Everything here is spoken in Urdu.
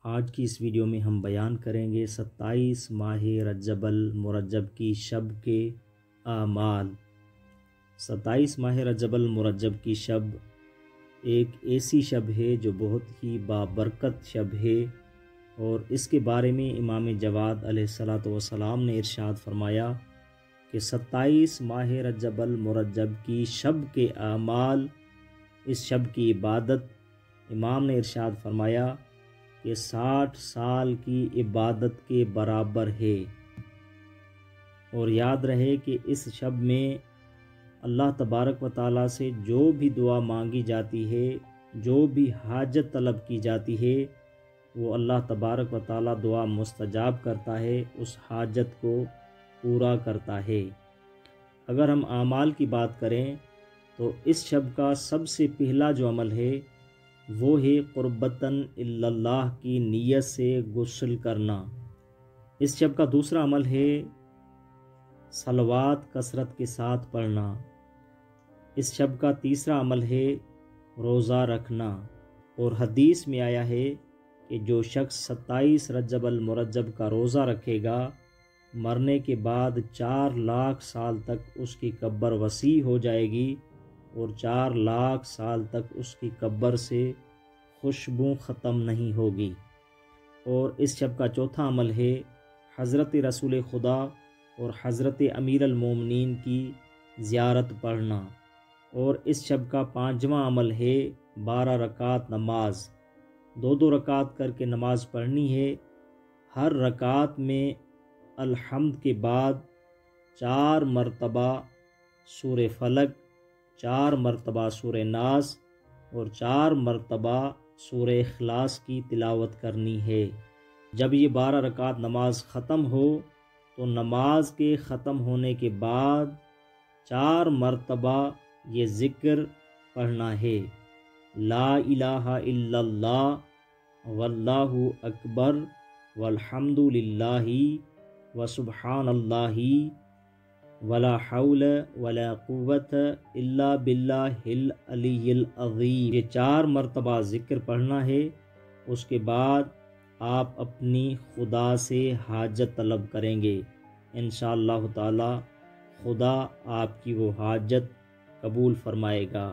آج کی اس ویڈیو میں ہم بیان کریں گے 27 ماہ رجب المرجب کی شب کے اعمال۔ 27 ماہ رجب المرجب کی شب ایک ایسی شب ہے جو بہت ہی بابرکت شب ہے، اور اس کے بارے میں امام جواد علیہ السلام نے ارشاد فرمایا کہ 27 ماہ رجب المرجب کی شب کے اعمال، اس شب کی عبادت، امام نے ارشاد فرمایا کہ 60 سال کی عبادت کے برابر ہے۔ اور یاد رہے کہ اس شب میں اللہ تبارک و تعالیٰ سے جو بھی دعا مانگی جاتی ہے، جو بھی حاجت طلب کی جاتی ہے، وہ اللہ تبارک و تعالیٰ دعا مستجاب کرتا ہے، اس حاجت کو پورا کرتا ہے۔ اگر ہم اعمال کی بات کریں تو اس شب کا سب سے پہلا جو عمل ہے وہ ہے قربتاً اللہ کی نیت سے غسل کرنا۔ اس شب کا دوسرا عمل ہے صلوات کثرت کے ساتھ پڑھنا۔ اس شب کا تیسرا عمل ہے روزہ رکھنا، اور حدیث میں آیا ہے کہ جو شخص 27 رجب المرجب کا روزہ رکھے گا، مرنے کے بعد 4 لاکھ سال تک اس کی قبر وسیع ہو جائے گی، اور 4 لاکھ سال تک اس کی قبر سے خوشبو ختم نہیں ہوگی۔ اور اس شب کا چوتھا عمل ہے حضرت رسول خدا اور حضرت امیر المومنین کی زیارت پڑھنا۔ اور اس شب کا پانچواں عمل ہے 12 رکعت نماز، 2 رکعت کر کے نماز پڑھنی ہے۔ ہر رکعت میں الحمد کے بعد 4 مرتبہ سورہ فلق، 4 مرتبہ سورہ ناس اور 4 مرتبہ سورہ اخلاص کی تلاوت کرنی ہے۔ جب یہ 12 رکعت نماز ختم ہو تو نماز کے ختم ہونے کے بعد 4 مرتبہ یہ ذکر پڑھنا ہے: لا الہ الا اللہ واللہ اکبر والحمد للہ وسبحان اللہ ولا حول ولا قوت الا باللہ العلی العظیم۔ یہ 4 مرتبہ ذکر پڑھنا ہے۔ اس کے بعد آپ اپنی خدا سے حاجت طلب کریں گے، انشاءاللہ تعالی خدا آپ کی وہ حاجت قبول فرمائے گا۔